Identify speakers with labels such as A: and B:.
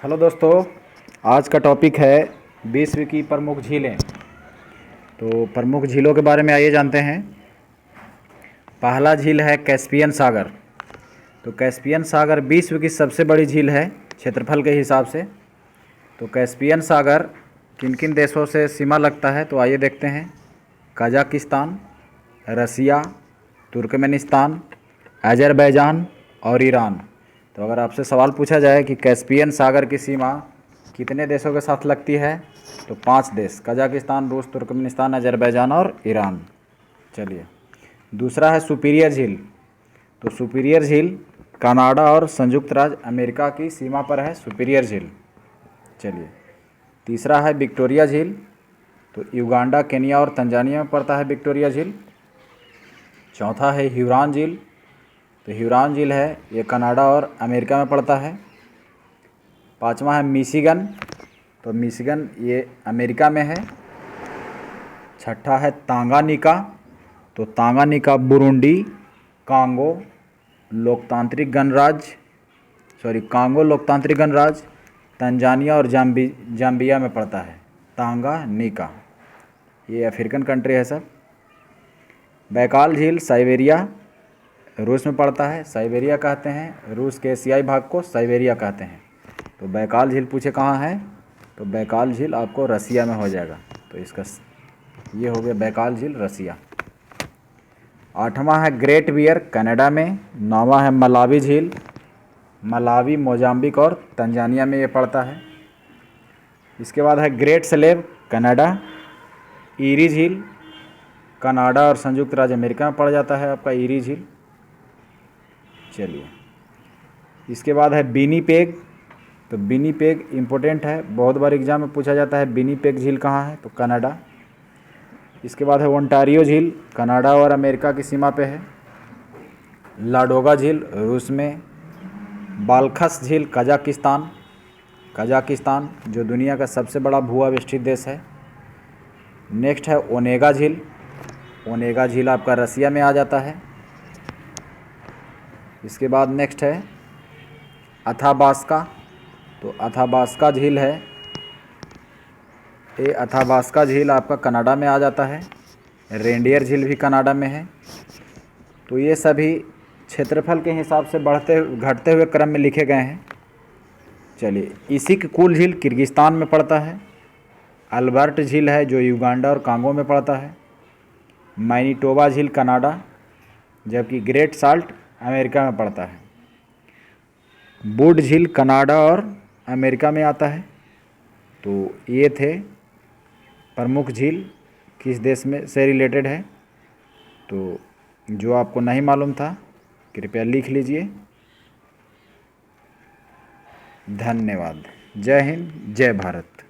A: Hello दोस्तों, आज का टॉपिक है विश्व की प्रमुख झीलें। तो प्रमुख झीलों के बारे में आइए जानते हैं। पहला झील है कैस्पियन सागर। तो कैस्पियन सागर विश्व की सबसे बड़ी झील है क्षेत्रफल के हिसाब से। तो कैस्पियन सागर किन किन देशों से सीमा लगता है, तो आइए देखते हैं। कजाकिस्तान, रसिया, तुर्कमेनिस्तान, अजरबैजान और ईरान। तो अगर आपसे सवाल पूछा जाए कि कैस्पियन सागर की सीमा कितने देशों के साथ लगती है, तो 5 देश: कजाकिस्तान, रूस, तुर्कमेनिस्तान, अजरबैजान और ईरान। चलिए, दूसरा है सुपीरियर झील। तो सुपीरियर झील कनाडा और संयुक्त राज्य अमेरिका की सीमा पर है सुपीरियर झील। चलिए, तीसरा है विक्टोरिया झील। तो युगांडा, केनिया और तंजानिया में पड़ता है विक्टोरिया झील। चौथा है ह्यूरॉन झील। तो ह्यूरॉन झील है, ये कनाडा और अमेरिका में पड़ता है। पांचवा है मिशिगन। तो मिशिगन ये अमेरिका में है। छठा है तांगानिका। तो तांगानिका बुरुंडी, कांगो लोकतांत्रिक गणराज्य, तंजानिया और जाम्बिया में पड़ता है तांगानिका। ये अफ्रीकन कंट्री है सब। बैकाल झील साइबेरिया, रूस में पड़ता है। साइबेरिया कहते हैं, रूस के एशियाई भाग को साइबेरिया कहते हैं। तो बैकाल झील पूछे कहाँ है, तो बैकाल झील आपको रसिया में हो जाएगा। तो इसका ये हो गया बैकाल झील, रसिया। आठवां है ग्रेट बियर, कनाडा में। नौवां है मलावी झील, मलावी, मोजाम्बिक और तंजानिया में ये पड़ता है। इसके बाद है ग्रेट स्लेव, कनाडा। ईरी झील कनाडा और संयुक्त राज्य अमेरिका में पड़ जाता है आपका ईरी झील। चलिए, इसके बाद है विनिपेग। तो विनिपेग इम्पोर्टेंट है, बहुत बार एग्जाम में पूछा जाता है विनिपेग झील कहाँ है, तो कनाडा। इसके बाद है ओंटारियो झील, कनाडा और अमेरिका की सीमा पे है। लाडोगा झील रूस में। बाल्खस झील कजाकिस्तान जो दुनिया का सबसे बड़ा भू आविष्टित देश है। नेक्स्ट है ओनेगा झील आपका रसिया में आ जाता है। इसके बाद नेक्स्ट है अथाबास्का। तो अथाबास्का झील है, ये अथाबास्का झील आपका कनाडा में आ जाता है। रेंडियर झील भी कनाडा में है। तो ये सभी क्षेत्रफल के हिसाब से बढ़ते घटते हुए क्रम में लिखे गए हैं। चलिए, इसी की कुल झील किर्गिस्तान में पड़ता है। अल्बर्ट झील है जो युगांडा और कांगो में पड़ता है। मैनीटोबा झील कनाडा, जबकि ग्रेट साल्ट अमेरिका में पड़ता है। वुड झील कनाडा और अमेरिका में आता है। तो ये थे प्रमुख झील किस देश में से रिलेटेड है। तो जो आपको नहीं मालूम था कृपया लिख लीजिए। धन्यवाद। जय हिंद, जय भारत।